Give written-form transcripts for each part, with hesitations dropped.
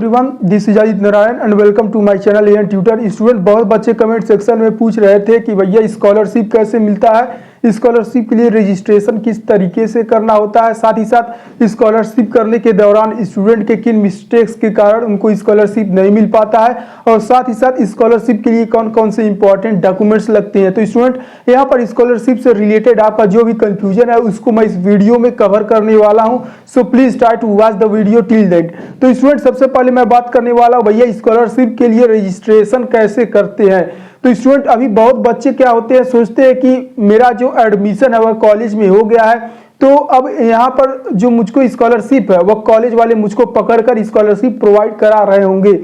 Everyone, this is Ajit Narayan and welcome to my channel AN tutor. Student बहुत बच्चे comment section में पूछ रहे थे कि भैया स्कॉलरशिप कैसे मिलता है, स्कॉलरशिप के लिए रजिस्ट्रेशन किस तरीके से करना होता है, साथ ही साथ स्कॉलरशिप करने के दौरान स्टूडेंट के किन मिस्टेक्स के कारण उनको स्कॉलरशिप नहीं मिल पाता है, और साथ ही साथ स्कॉलरशिप के लिए कौन कौन से इंपॉर्टेंट डॉक्यूमेंट्स लगते हैं। तो स्टूडेंट यहाँ पर स्कॉलरशिप से रिलेटेड आपका जो भी कंफ्यूजन है उसको मैं इस वीडियो में कवर करने वाला हूँ। So please try to watch the video till that. तो स्टूडेंट सबसे पहले मैं बात करने वाला हूँ भैया स्कॉलरशिप के लिए रजिस्ट्रेशन कैसे करते हैं। तो स्टूडेंट अभी बहुत बच्चे क्या होते हैं, सोचते हैं कि मेरा जो एडमिशन है वह कॉलेज में हो गया है, तो अब यहाँ पर जो मुझको स्कॉलरशिप है वह कॉलेज वाले मुझको पकड़कर स्कॉलरशिप प्रोवाइड करा रहे होंगे।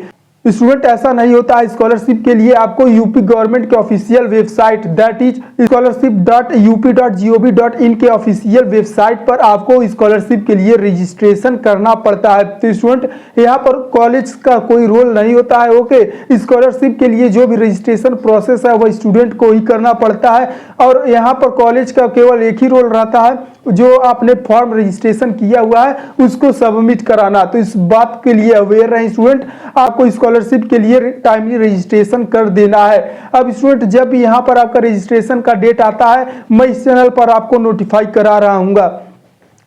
स्टूडेंट ऐसा नहीं होता है। स्कॉलरशिप के लिए आपको यूपी गवर्नमेंट के official website that is scholarship.up.gov.in के ऑफिशियल वेबसाइट पर आपको स्कॉलरशिप के लिए रजिस्ट्रेशन करना पड़ता है। तो स्टूडेंट यहाँ पर कॉलेज का कोई रोल नहीं होता है। ओके, स्कॉलरशिप के लिए जो भी रजिस्ट्रेशन प्रोसेस है वह स्टूडेंट को ही करना पड़ता है, और यहाँ पर कॉलेज का केवल एक ही रोल रहता है, जो आपने फॉर्म रजिस्ट्रेशन किया हुआ है उसको सबमिट कराना। तो इस बात के लिए अवेयर रहें स्टूडेंट, आपको स्कॉलरशिप के लिए टाइमली रजिस्ट्रेशन कर देना है। अब स्टूडेंट जब यहाँ पर आपका रजिस्ट्रेशन का डेट आता है मैं इस चैनल पर आपको नोटिफाई करा रहा हूँ।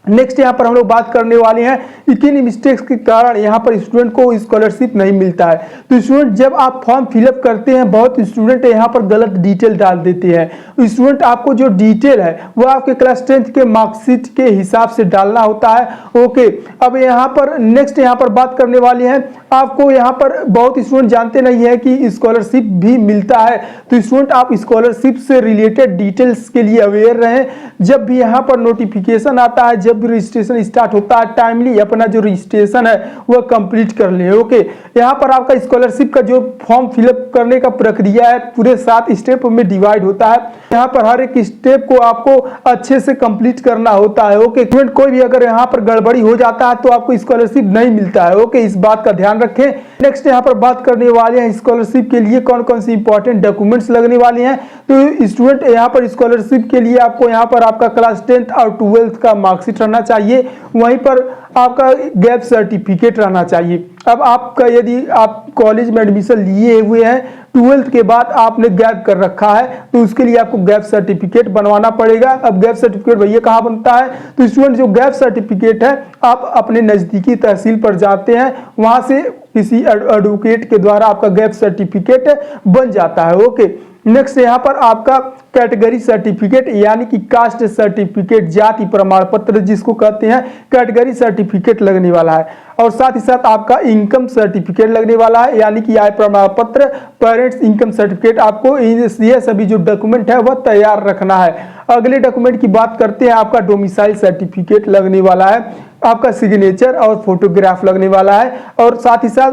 नेक्स्ट यहाँ पर हम लोग बात करने वाले हैं किन मिस्टेक्स के कारण यहाँ पर स्टूडेंट को स्कॉलरशिप नहीं मिलता है। तो स्टूडेंट जब आप फॉर्म फिलअप करते हैं बहुत स्टूडेंट यहाँ पर गलत डिटेल डाल देते हैं। स्टूडेंट आपको जो डिटेल है वो आपके क्लास 10th के मार्कशीट के हिसाब से डालना होता है। ओके, अब यहाँ पर नेक्स्ट यहाँ पर बात करने वाले हैं, आपको यहाँ पर बहुत स्टूडेंट जानते नहीं है कि स्कॉलरशिप भी मिलता है। तो स्टूडेंट आप स्कॉलरशिप से रिलेटेड डिटेल्स के लिए अवेयर रहें। जब भी यहाँ पर नोटिफिकेशन आता है, जब भी रजिस्ट्रेशन स्टार्ट होता है, टाइमली अपना जो रजिस्ट्रेशन है वह कंप्लीट कर ले। ओके, यहाँ पर आपका स्कॉलरशिप का जो फॉर्म फिलअप करने का प्रक्रिया है पूरे 7 स्टेप में डिवाइड होता है। यहाँ पर हर एक स्टेप को आपको अच्छे से कंप्लीट करना होता है। ओके, स्टूडेंट कोई भी अगर यहाँ पर गड़बड़ी हो जाता है तो आपको स्कॉलरशिप नहीं मिलता है। ओके, इस बात का ध्यान रखें। नेक्स्ट यहाँ पर बात करने वाले हैं स्कॉलरशिप के लिए कौन कौन सी इंपॉर्टेंट डॉक्यूमेंट्स लगने वाले हैं। तो स्टूडेंट यहाँ पर स्कॉलरशिप के लिए आपको यहाँ पर आपका क्लास 10th और 12th का मार्कशीट रहना चाहिए, वहीं पर आपका गैप सर्टिफिकेट रहना चाहिए। अब आपका यदि आप कॉलेज में एडमिशन लिए हुए हैं, 12th के बाद आपने गैप कर रखा है, तो उसके लिए आपको गैप सर्टिफिकेट बनवाना पड़ेगा। अब गैप सर्टिफिकेट भैया कहाँ बनता है, तो स्टूडेंट जो गैप सर्टिफिकेट है आप अपने नज़दीकी तहसील पर जाते हैं, वहाँ से किसी एडवोकेट के द्वारा आपका गैप सर्टिफिकेट बन जाता है। ओके, नेक्स्ट यहाँ पर आपका कैटेगरी सर्टिफिकेट यानी कि कास्ट सर्टिफिकेट, जाति प्रमाण पत्र जिसको कहते हैं, कैटेगरी सर्टिफिकेट लगने वाला है, और साथ ही साथ आपका इनकम सर्टिफिकेट लगने वाला है यानी कि आय प्रमाण पत्र, पेरेंट्स इनकम सर्टिफिकेट। आपको ये सभी जो डॉक्यूमेंट है वह तैयार रखना है। अगले डॉक्यूमेंट की बात करते हैं, आपका डोमिसाइल सर्टिफिकेट लगने वाला है, आपका सिग्नेचर और फोटोग्राफ लगने वाला है, और साथ ही साथ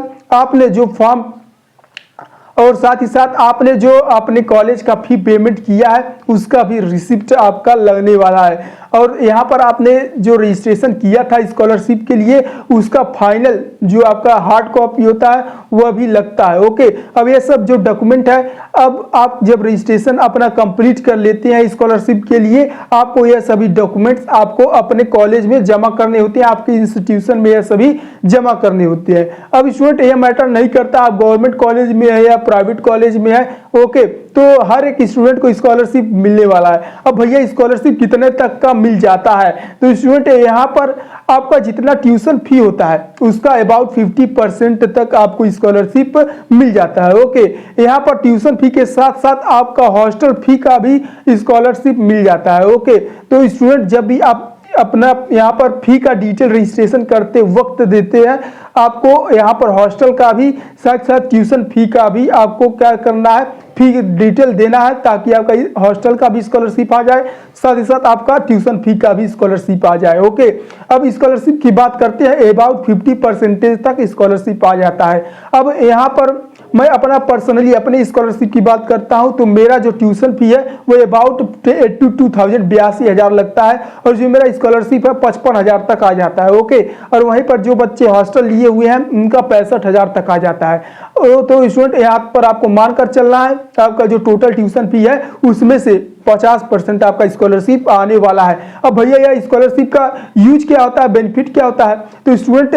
आपने जो अपने कॉलेज का फी पेमेंट किया है उसका भी रिसिप्ट आपका लगने वाला है, और यहाँ पर आपने जो रजिस्ट्रेशन किया था स्कॉलरशिप के लिए उसका फाइनल जो आपका हार्ड कॉपी होता है वह भी लगता है। ओके, अब ये सब जो डॉक्यूमेंट है, अब आप जब रजिस्ट्रेशन अपना कंप्लीट कर लेते हैं स्कॉलरशिप के लिए, आपको यह सभी डॉक्यूमेंट्स आपको अपने कॉलेज में जमा करने होते हैं, आपके इंस्टीट्यूशन में यह सभी जमा करने होते हैं। अब स्टूडेंट यह मैटर नहीं करता आप गवर्नमेंट कॉलेज में है या प्राइवेट कॉलेज में है। ओके, तो हर एक स्टूडेंट को स्कॉलरशिप मिलने वाला है। अब भैया स्कॉलरशिप कितने तक का मिल जाता है, तो स्टूडेंट यहाँ पर आपका जितना ट्यूशन फी होता है उसका अबाउट 50% तक आपको स्कॉलरशिप मिल जाता है। ओके, यहाँ पर ट्यूशन फी के साथ साथ आपका हॉस्टल फी का भी स्कॉलरशिप मिल जाता है। ओके, तो स्टूडेंट जब भी आप अपना यहाँ पर फी का डिटेल रजिस्ट्रेशन करते वक्त देते हैं, आपको यहाँ पर हॉस्टल का भी साथ साथ ट्यूशन फी का भी आपको क्या करना है, फी डिटेल देना है, ताकि आपका हॉस्टल का भी स्कॉलरशिप आ जाए, साथ ही साथ आपका ट्यूशन फी का भी स्कॉलरशिप आ जाए। ओके, अब स्कॉलरशिप की बात करते हैं, अबाउट 50% तक स्कॉलरशिप आ जाता है। अब यहाँ पर मैं अपना पर्सनली अपने स्कॉलरशिप की बात करता हूं, तो मेरा जो ट्यूशन फी है वो अबाउट 82,000 लगता है, और जो मेरा स्कॉलरशिप है 55,000 तक आ जाता है। ओके, और वहीं पर जो बच्चे हॉस्टल लिए हुए हैं उनका 65,000 तक आ जाता है। तो स्टूडेंट यहाँ पर आपको मानकर चलना है, आपका जो टोटल ट्यूशन फी है उसमें से 50% आपका स्कॉलरशिप आने वाला है। अब भैया यह स्कॉलरशिप का यूज क्या होता है, बेनिफिट क्या होता है, तो स्टूडेंट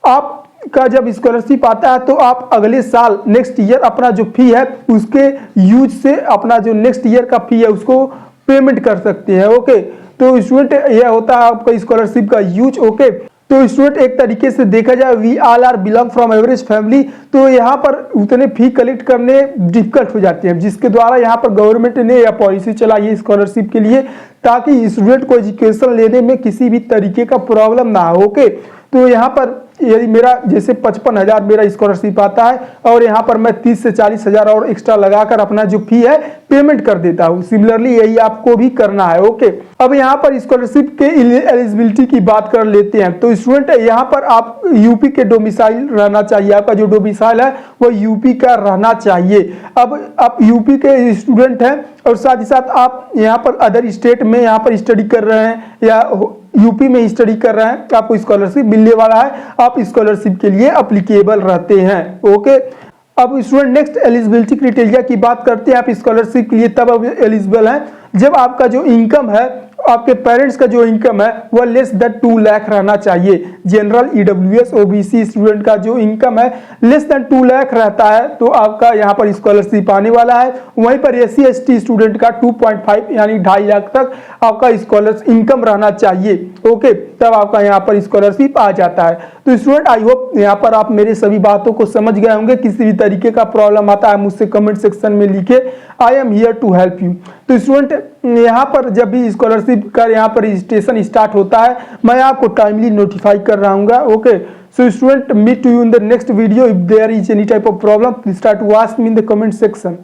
आप का जब स्कॉलरशिप आता है तो आप अगले साल नेक्स्ट ईयर अपना जो फी है उसके यूज से अपना जो नेक्स्ट ईयर का फी है उसको पेमेंट कर सकते हैं। ओके, तो स्टूडेंट यह होता है आपका स्कॉलरशिप का यूज। ओके, तो स्टूडेंट एक तरीके से देखा जाए we all are belong from average family, तो यहाँ पर उतने फी कलेक्ट करने डिफिकल्ट हो जाते हैं, जिसके द्वारा यहाँ पर गवर्नमेंट ने यह पॉलिसी चलाई है स्कॉलरशिप के लिए, ताकि स्टूडेंट को एजुकेशन लेने में किसी भी तरीके का प्रॉब्लम ना हो। ओके, तो यहाँ पर यदि मेरा जैसे 55,000 मेरा स्कॉलरशिप आता है और यहाँ पर मैं 30 से 40,000 और एक्स्ट्रा लगाकर अपना जो फी है पेमेंट कर देता हूँ। सिमिलरली यही आपको भी करना है। ओके, अब यहाँ पर स्कॉलरशिप के एलिजिबिलिटी की बात कर लेते हैं। तो स्टूडेंट यहाँ पर आप यूपी के डोमिसाइल रहना चाहिए, आपका जो डोमिसाइल है वो यूपी का रहना चाहिए। अब आप यूपी के स्टूडेंट हैं और साथ ही साथ आप यहाँ पर अदर स्टेट में यहाँ पर स्टडी कर रहे हैं या यूपी में स्टडी कर रहे हैं तो आपको स्कॉलरशिप मिलने वाला है, आप स्कॉलरशिप के लिए अप्लीकेबल रहते हैं। ओके, अब स्टूडेंट नेक्स्ट एलिजिबिलिटी क्राइटेरिया की बात करते हैं। आप स्कॉलरशिप के लिए तब एलिजिबल हैं जब आपका जो इनकम है, आपके पेरेंट्स का जो इनकम है वह लेस देन 2 लाख रहना चाहिए। जनरल, ईडब्ल्यूएस, ओबीसी स्टूडेंट का जो इनकम है लेस देन 2 लाख रहता है तो आपका यहाँ पर स्कॉलरशिप आने वाला है। वहीं पर एससी एसटी स्टूडेंट का 2.5 यानी 2.5 लाख तक आपका स्कॉलरशिप इनकम रहना चाहिए। ओके, तब आपका यहाँ पर स्कॉलरशिप आ जाता है। तो स्टूडेंट आई होप यहाँ पर आप मेरी सभी बातों को समझ गए होंगे। किसी भी तरीके का प्रॉब्लम आता है मुझसे कमेंट सेक्शन में लिखे, I am here to help you. तो स्टूडेंट यहाँ पर जब भी स्कॉलरशिप का यहाँ पर रजिस्ट्रेशन स्टार्ट होता है मैं आपको टाइमली नोटिफाई कर रहा हूँ। Okay, so student meet to you in the next video. If there is any type of problem please try to ask me in the comment section.